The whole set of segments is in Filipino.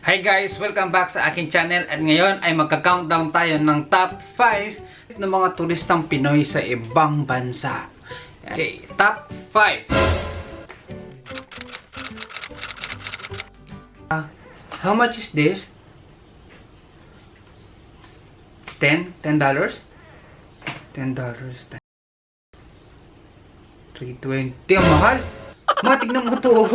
Hi guys! Welcome back sa aking channel at ngayon ay magka-countdown tayo ng top 5 ng mga turistang Pinoy sa ibang bansa. Okay, top 5. How much is this? 10? $10? $10. 320. Ang mahal! Ma, tignan mo to.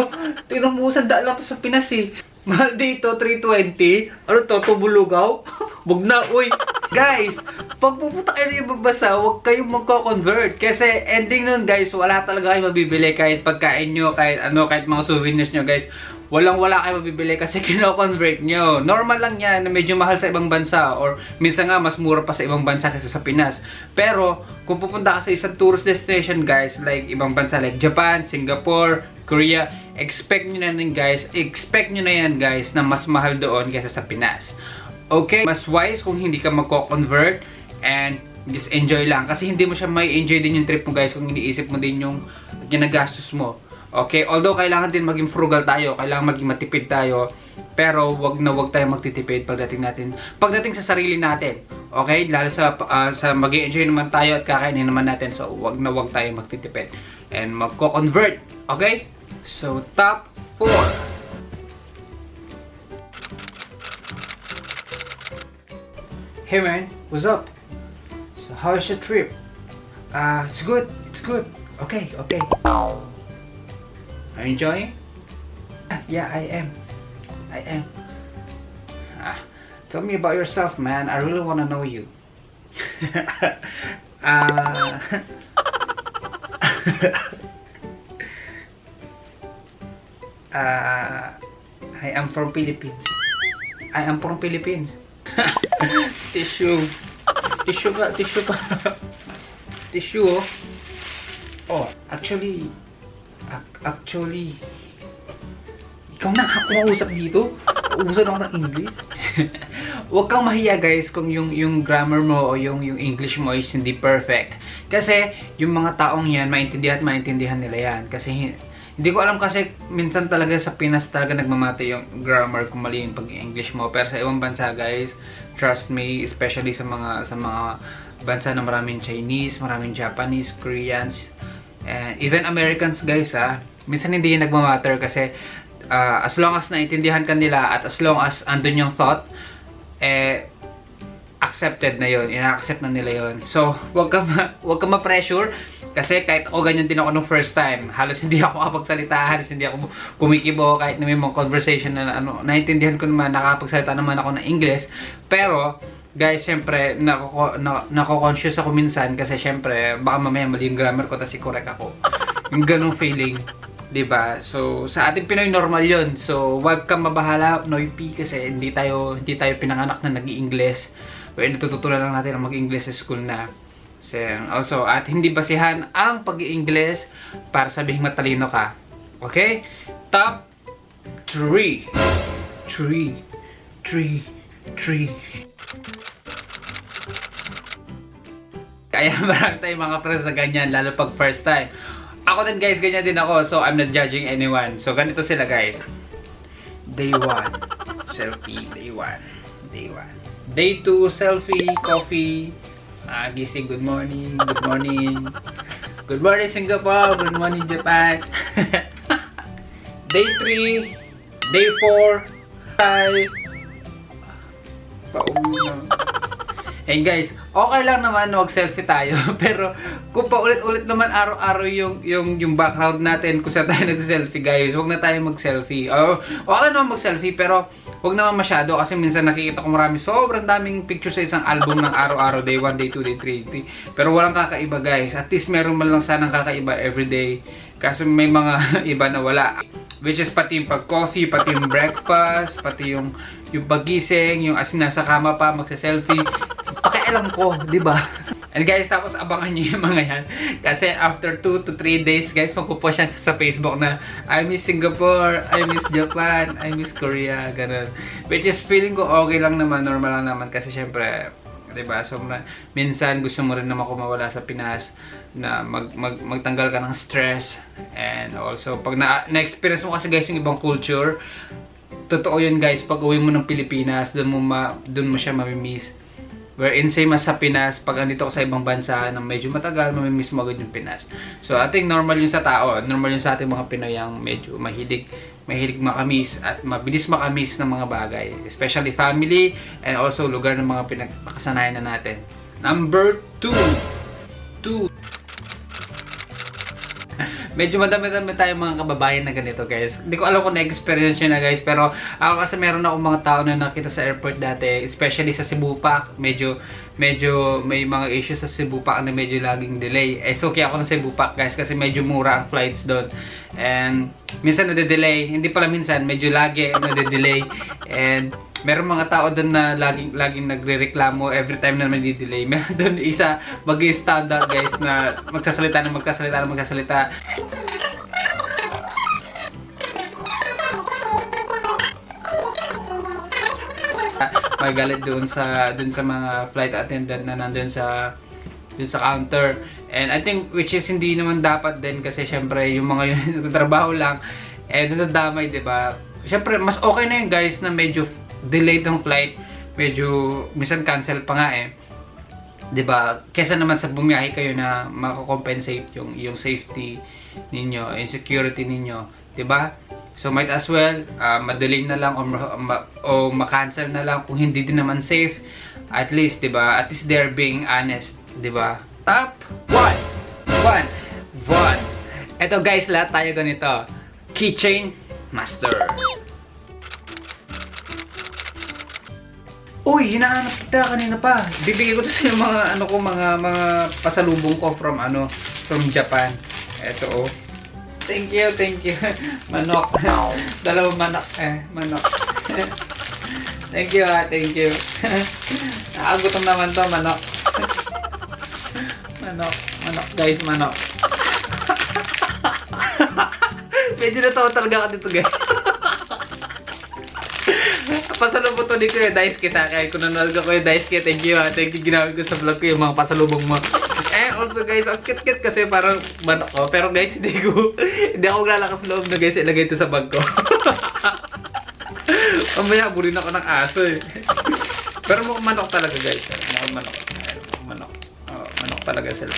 Tignan mo, sanda lang to sa Pinas eh. Mahal dito, 320. Ano to, tubulugaw? Wag na, uy. Guys, pag pupunta kayo ng ibang bansa, huwag kayong magko-convert. Kasi ending nun, guys, wala talaga kayo mabibili kahit pagkain nyo, kahit ano, kahit mga souvenirs nyo, guys. Walang-wala kayo mabibili kasi kino-convert nyo. Normal lang yan na medyo mahal sa ibang bansa or minsan nga mas mura pa sa ibang bansa kaysa sa Pinas. Pero kung pupunta ka sa isang tourist destination, guys, like ibang bansa like Japan, Singapore, Korea, expect nyo na yan guys na mas mahal doon kaysa sa Pinas. Okay? Mas wise kung hindi ka magko-convert and just enjoy lang. Kasi hindi mo siya may enjoy din yung trip mo guys kung iniisip mo din yung ginagastos mo. Okay? Although kailangan din maging frugal tayo, kailangan maging matipid tayo, pero wag tayo magtitipid pagdating sa sarili natin. Okay? Lalo sa mag-i-enjoy naman tayo at kakainin naman natin. So wag tayo magtitipid and magko-convert. Okay? So top 4. Hey man, what's up? So how's your trip? It's good. Okay. Are you enjoying? Yeah, I am. Tell me about yourself, man. I really want to know you. I am from Philippines. Tissue oh. Oh, actually, ikaw na ako mausap dito. Uso na ako ng English. Huwag kang mahiya guys kung yung grammar mo o yung English mo is hindi perfect. Kasi yung mga taong yan, maintindihan nila yan. Kasi hindi ko alam kasi minsan talaga sa Pinas talaga nagmamati yung grammar kung mali yung pag-English mo. Pero sa ibang bansa guys, trust me, especially sa mga bansa na maraming Chinese, maraming Japanese, Koreans, and even Americans guys minsan hindi yung nagmamatter kasi as long as naintindihan ka nila at as long as andun yung thought, accepted na yun, ina-accept na nila yun. So, wag ka ma-pressure kasi kahit ako ganyan din ako nung first time. Halos hindi ako kapagsalita, halos hindi ako kumikibo kahit na may mga conversation na naintindihan ko naman, nakakapagsalita naman ako ng English. Pero, guys, syempre, nako-conscious ako minsan kasi syempre, baka mamaya mali yung grammar ko tapos i-correct ako. Yung ganong feeling, diba? So, sa ating Pinoy, normal yun. So, wag kang mabahala, Noypi, kasi hindi tayo pinanganak na nag-i-English. Well, natututunan lang natin ang mag-English sa school na. So, also, at hindi basihan ang pag-i-English para sabihing matalino ka. Okay? Top 3. Kaya marami tayong mga friends na ganyan, lalo pag first time. Ako din guys, ganyan din ako. So, I'm not judging anyone. So, ganito sila guys. Day 1, selfie. Day 1. Day 2, selfie, coffee. Gising, good morning. Good morning Singapore, good morning Japan. Day 3, day 4, 5. Pauwi na. And guys, okay lang naman na mag-selfie tayo. Pero kung paulit-ulit naman araw-araw yung background natin kung saan tayo nag-selfie guys, huwag na tayo mag-selfie. Okay naman mag-selfie pero huwag naman masyado kasi minsan nakikita ko sobrang daming picture sa isang album ng araw-araw, day 1, day 2, day 3, day. Pero walang kakaiba guys. At least meron man lang sanang kakaiba everyday. Kaso may mga iba na wala. Which is pati yung pag-coffee, pati yung breakfast, pati yung pagising, yung asin nasa kama pa, magsa-selfie. Pakialam ko, di ba? And guys, tapos abangan nyo yung mga yan. Kasi after 2 to 3 days, guys, magpupost siya sa Facebook na I miss Singapore, I miss Japan, I miss Korea, ganun. Which is feeling ko okay lang naman, normal lang naman. Kasi syempre, diba? So, minsan gusto mo rin naman kumawala sa Pinas na magtanggal ka ng stress. And also, pag na-experience mo kasi guys yung ibang culture, totoo yun guys, pag uwi mo ng Pilipinas, doon mo siya mamimiss. Wherein same as sa Pinas, pag andito ka sa ibang bansa na medyo matagal, mamimiss mo agad yung Pinas. So I think normal yun sa tao, normal yun sa ating mga Pinoy ang medyo mahilig makamis at mabilis makamis ng mga bagay. Especially family and also lugar ng mga pinagkakasanayan na natin. Number 2. Medyo madami-dami tayong mga kababayan na ganito guys. Hindi ko alam kung na-experience nyo na guys. Pero ako kasi meron akong mga tao na nakita sa airport dati. Especially sa Cebu Pac. Medyo may mga issues sa Cebu Pac na medyo laging delay. So kaya ako ng Cebu Pac guys kasi medyo mura ang flights doon. And minsan nade-delay. Hindi pala minsan. Medyo lagi nade-delay. And meron mga tao doon na laging nagrereklamo every time na may delay. Meron doon isa mag-stand out guys na magsasalita. Magalit doon sa mga flight attendant na nandun sa counter. And I think which is hindi naman dapat din kasi syempre yung mga yun nagtatrabaho lang nadadamay, 'di ba? Syempre mas okay na yun guys na medyo delayed ang flight, medyo minsan cancel pa nga 'di ba? Kaysa naman sa bumiyahe kayo na mako-compensate yung safety ninyo, yung security ninyo, 'di ba? So might as well madelay na lang o ma-cancel na lang kung hindi din naman safe. At least, 'di ba? At least they're being honest, 'di ba? Top 1. Ito guys, lahat tayo ganito. Keychain Master. Uy, hinahanap kita kanina pa. Bibigay ko to sa mga mga pasalubong ko from Japan. Ito oh. Thank you. Manok. Dalawang manok manok. Thank you. Nakagutom naman to, manok. Manok guys, manok. Medyo natawa talaga ako dito guys. Pasalubong to ni Kuya Daisuke sa akin. Kung nanonood ka Kuya Daisuke, thank you ginamit ko sa vlog ko yung mga pasalubong mo. And also guys, ang cute kasi parang manok ko. Pero guys, hindi ako lalakas loob na guys, ilagay ito sa bag ko. Mamaya, bulin ako ng aso Pero manok talaga guys. Manok talaga sila.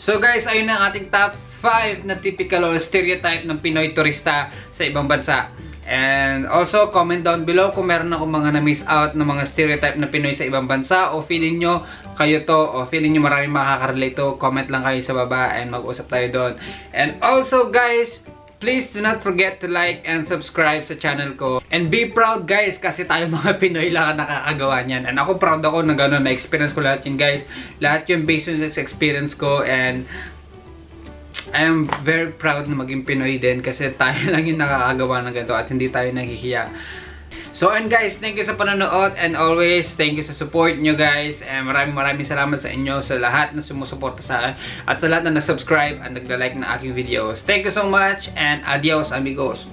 So guys, ayun na ang ating top 5 na typical or stereotype ng Pinoy turista sa ibang bansa. And also, comment down below kung meron akong mga na-miss out na mga stereotype na Pinoy sa ibang bansa o feeling nyo kayo to o feeling nyo maraming makaka-relate to. Comment lang kayo sa baba and mag-usap tayo doon. And also guys, please do not forget to like and subscribe sa channel ko. And be proud guys kasi tayo mga Pinoy lang ang nakakagawa niyan. And ako proud ako na gano'n, na-experience ko lahat yun guys. Lahat yung based on experience ko and I am very proud na maging Pinoy din kasi tayo lang yung nakakagawa ng ganito at hindi tayo naghihiya. So and guys, thank you sa panonood and always thank you sa support nyo guys. And maraming salamat sa inyo sa lahat na sumusuporta sa akin at sa lahat na nag-subscribe at nag-like ng aking videos. Thank you so much and adios amigos.